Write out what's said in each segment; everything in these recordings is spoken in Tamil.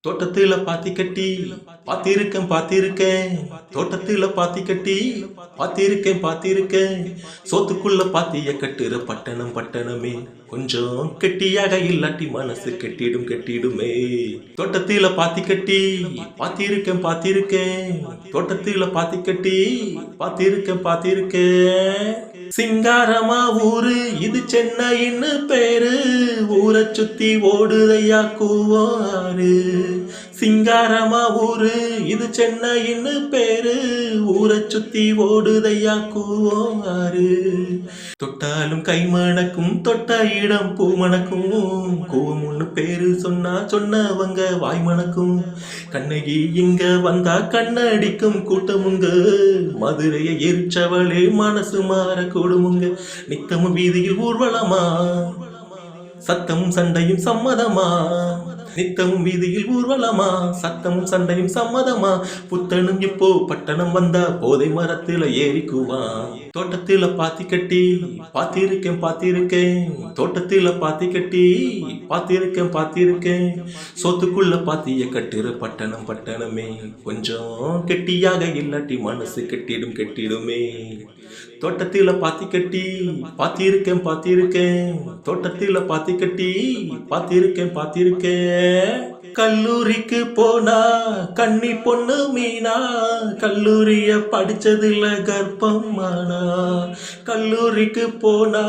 தோட்டத்துல பாத்தி கட்டி பாத்திருக்கேன் தோட்டத்துல பாத்தி கட்டி பாத்திருக்கேன் சோத்துக்குள்ள பாத்திய கட்டுற பட்டணமே கொஞ்சம் கெட்டியாக இல்லாட்டி மனசு கெட்டிடுமே. தோட்டத்துல பாத்தி கட்டி பாத்திருக்கேன் தோட்டத்துல பாத்தி கட்டி பாத்திருக்கேன். சிங்காரமா ஊரு இது சென்னைன்னு பேரு, ஊரை சுத்தி ஓடுதையா கூவாரு. சிங்காரமா ஊரு இது சென்னைன்னு பேரு, ஊரை சுத்தி ஓடுதையா கூவாரு. தொட்டாலும் கைமணக்கும் தொட்ட இடம் பூமணக்கும், கூவம்னு பேரு சொன்னவங்க வாய்மணக்கும். கண்ணகி இங்க வந்தா கண்ணடிக்கும் கூட்டமுங்க, மதுரையை எரிச்சவளே மனசு மாற கூடுமுங்க. நித்தமும் வீதியில் ஊர்வலமா, சத்தமும் சண்டையும் சம்மதமா. நித்தமும் வீதியில் ஊர்வலமா, சத்தமும் சண்டையும் சம்மதமா. புத்தனும் இப்போ பட்டணம் வந்தா போதை மரத்துல ஏறிக்குவான். தோட்டத்துல பாத்தி கட்டி பாத்திருக்கேன் தோட்டத்துல பாத்தி கட்டி பாத்திருக்கேன். சோத்துக்குள்ள பாத்திய கட்டுற பட்டணமே கொஞ்சம் கெட்டியாக இல்லாட்டி மனசு கெட்டிடுமே. தோட்டத்துல பாத்தி கட்டி பாத்திருக்கேன் தோட்டத்துல பாத்தி கட்டி பாத்திருக்கேன். கல்லூரிக்கு போனா கன்னி பொண்ணு மீனா, கல்லூரிய படிச்சதுல கர்ப்பமானா. கல்லூரிக்கு போனா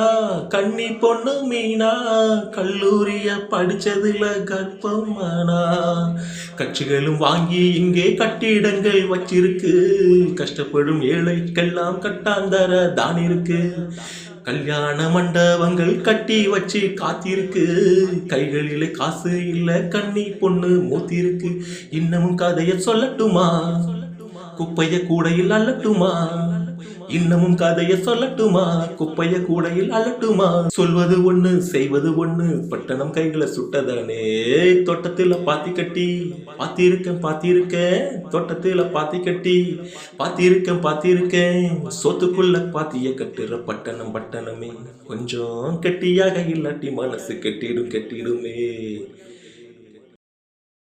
கன்னி பொண்ணு மீனா, கல்லூரிய படிச்சதுல கர்ப்பமானா. கட்சிகளும் வாங்கி இங்கே கட்டிடங்கள் வச்சிருக்கு, கஷ்டப்படும் ஏழைக்கெல்லாம் கட்டாந்தர தான் இருக்கு. கல்யாண மண்டபங்கள் கட்டி வச்சு காத்திருக்கு, கைகளிலே காசு இல்ல கன்னி பொண்ணு மூத்திருக்கு. இன்னமும் கதைய சொல்லட்டுமா, குப்பைய கூடையில் அள்ளட்டுமா. இன்னமும் கதைய சொல்லட்டுமா, குப்பைய கூடையில் அள்ளட்டுமா. சொல்வது ஒண்ணு செய்வது ஒண்ணு, பட்டணம் கைகளை சுட்டதானே. தோட்டத்துல பாத்தி கட்டி பாத்திருக்கேன் தோட்டத்துல பாத்தி கட்டி பாத்திருக்கேன். சோத்துக்குள்ள பாத்திய கட்டுற பட்டணமே கொஞ்சம் கெட்டியாக இல்லாட்டி மனசு கெட்டிடுமே.